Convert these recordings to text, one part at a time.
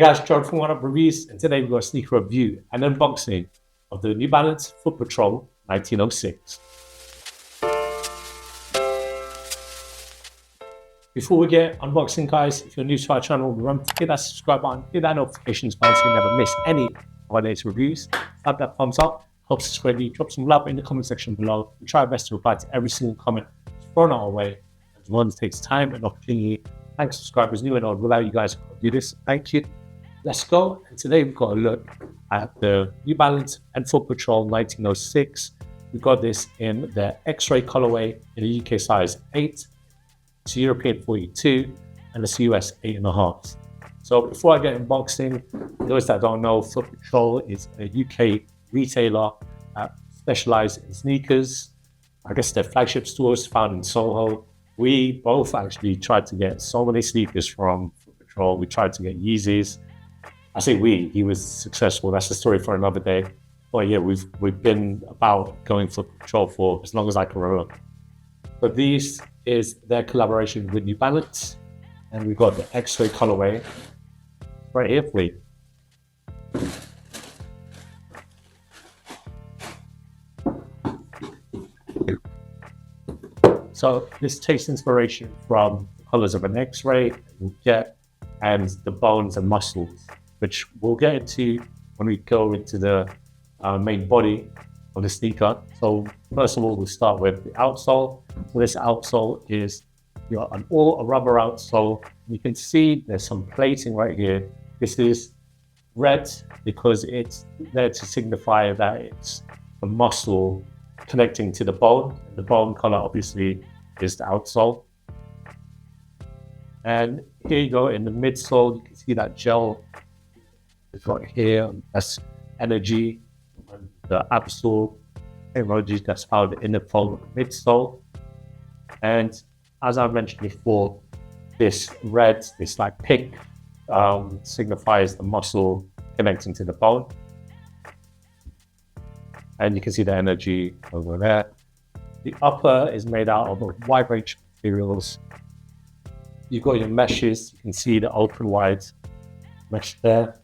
guys, Gerald from Oneupreviewz, and today we've got a sneaker review and unboxing of the New Balance FOOTPATROL 1906. Before we get unboxing, guys, if you're new to our channel, remember to hit that subscribe button, hit that notifications bell so you never miss any of our latest reviews. Slap that thumbs up, helps us spread. Drop some love in the comment section below. We try our best to reply to every single comment thrown our way. As one takes time and opportunity. Thanks, subscribers, new and old. Without you guys, do this. Thank you. Let's go. And today we've got a look at the New Balance and FOOTPATROL 1906. We've got this in the X-ray colorway in the UK size 8. It's European 42 and it's US 8.5. So before I get unboxing, those that don't know, FOOTPATROL is a UK retailer that specializes in sneakers. I guess their flagship stores found in Soho. We both actually tried to get so many sneakers from FOOTPATROL. We tried to get Yeezys. I say he was successful. That's the story for another day. But yeah, we've been about going for FOOTPATROL for as long as I can remember. But this is their collaboration with New Balance, and we've got the X-ray colorway right here for you. So this takes inspiration from the colors of an X-ray, jet, and the bones and muscles, which we'll get into when we go into the main body of the sneaker. So first of all, we'll start with the outsole. So this outsole is a rubber outsole. You can see there's some plating right here. This is red because it's there to signify that it's a muscle connecting to the bone. And the bone color obviously is the outsole. And here you go in the midsole, you can see that gel we've got here. That's energy. And the absol emoji that's found in the midsole. And as I mentioned before, this red, this like pink, signifies the muscle connecting to the bone. And you can see the energy over there. The upper is made out of a wide range of materials. You've got your meshes. You can see the ultra wide mesh there.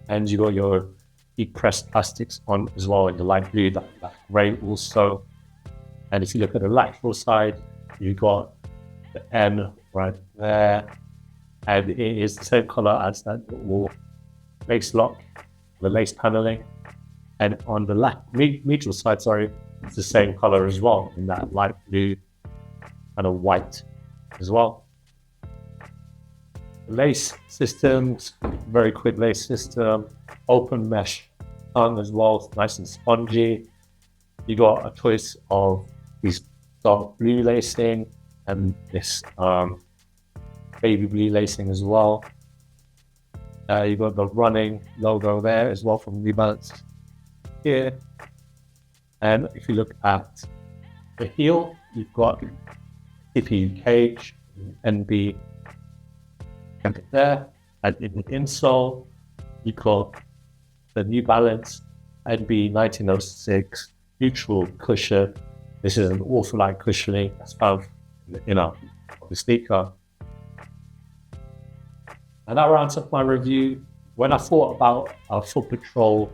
And you got your heat pressed plastics on as well in the light blue, that gray also. And if you look at the lateral side, you got the N right there. And it is the same color as that little lace lock, the lace paneling. And on the medial side, it's the same color as well, in that light blue and a white as well. Lace systems, very quick lace system, open mesh tongue as well, nice and spongy. You got a choice of these dark blue lacing and this baby blue lacing as well. You got the running logo there as well from New Balance here. And if you look at the heel, you've got CPU cage, NB there, and in the insole, you've got the New Balance NB 1906 neutral cushion. This is an ortholite cushioning that's found in the inner of the sneaker. And that rounds up my review. When I thought about a FOOTPATROL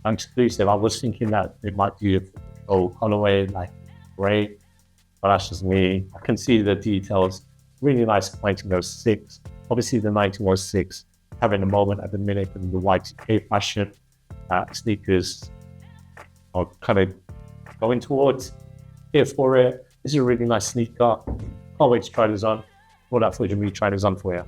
exclusive, I was thinking that they might do a FOOTPATROL colorway like gray, but that's just me. I can see the details. Really nice 1906. Obviously the 1906 having a moment at the minute in the Y2K fashion. Sneakers are kind of going towards. Here for it. This is a really nice sneaker. Can't wait to try this on. All that footage of me trying this on for you.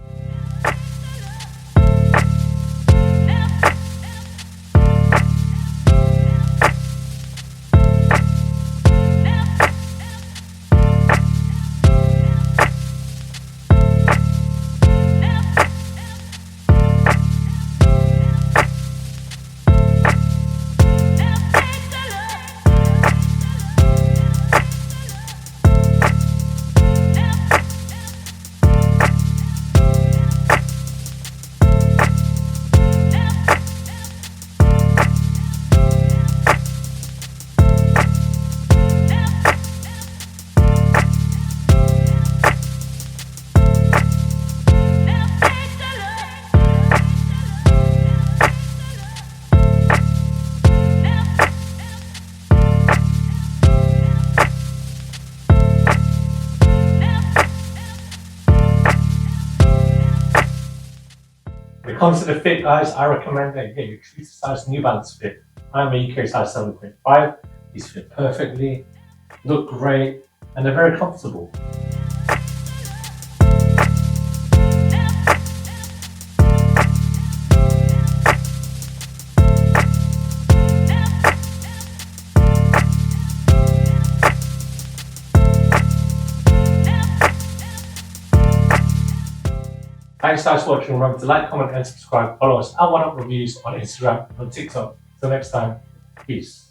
comes to the fit, guys, I recommend that you get your exclusive size New Balance fit. I'm a UK size 7.5. These fit perfectly, look great, and they're very comfortable. Thanks guys for watching. Remember to like, comment, and subscribe. Follow us at Oneupreviewz on Instagram and TikTok. Till next time, peace.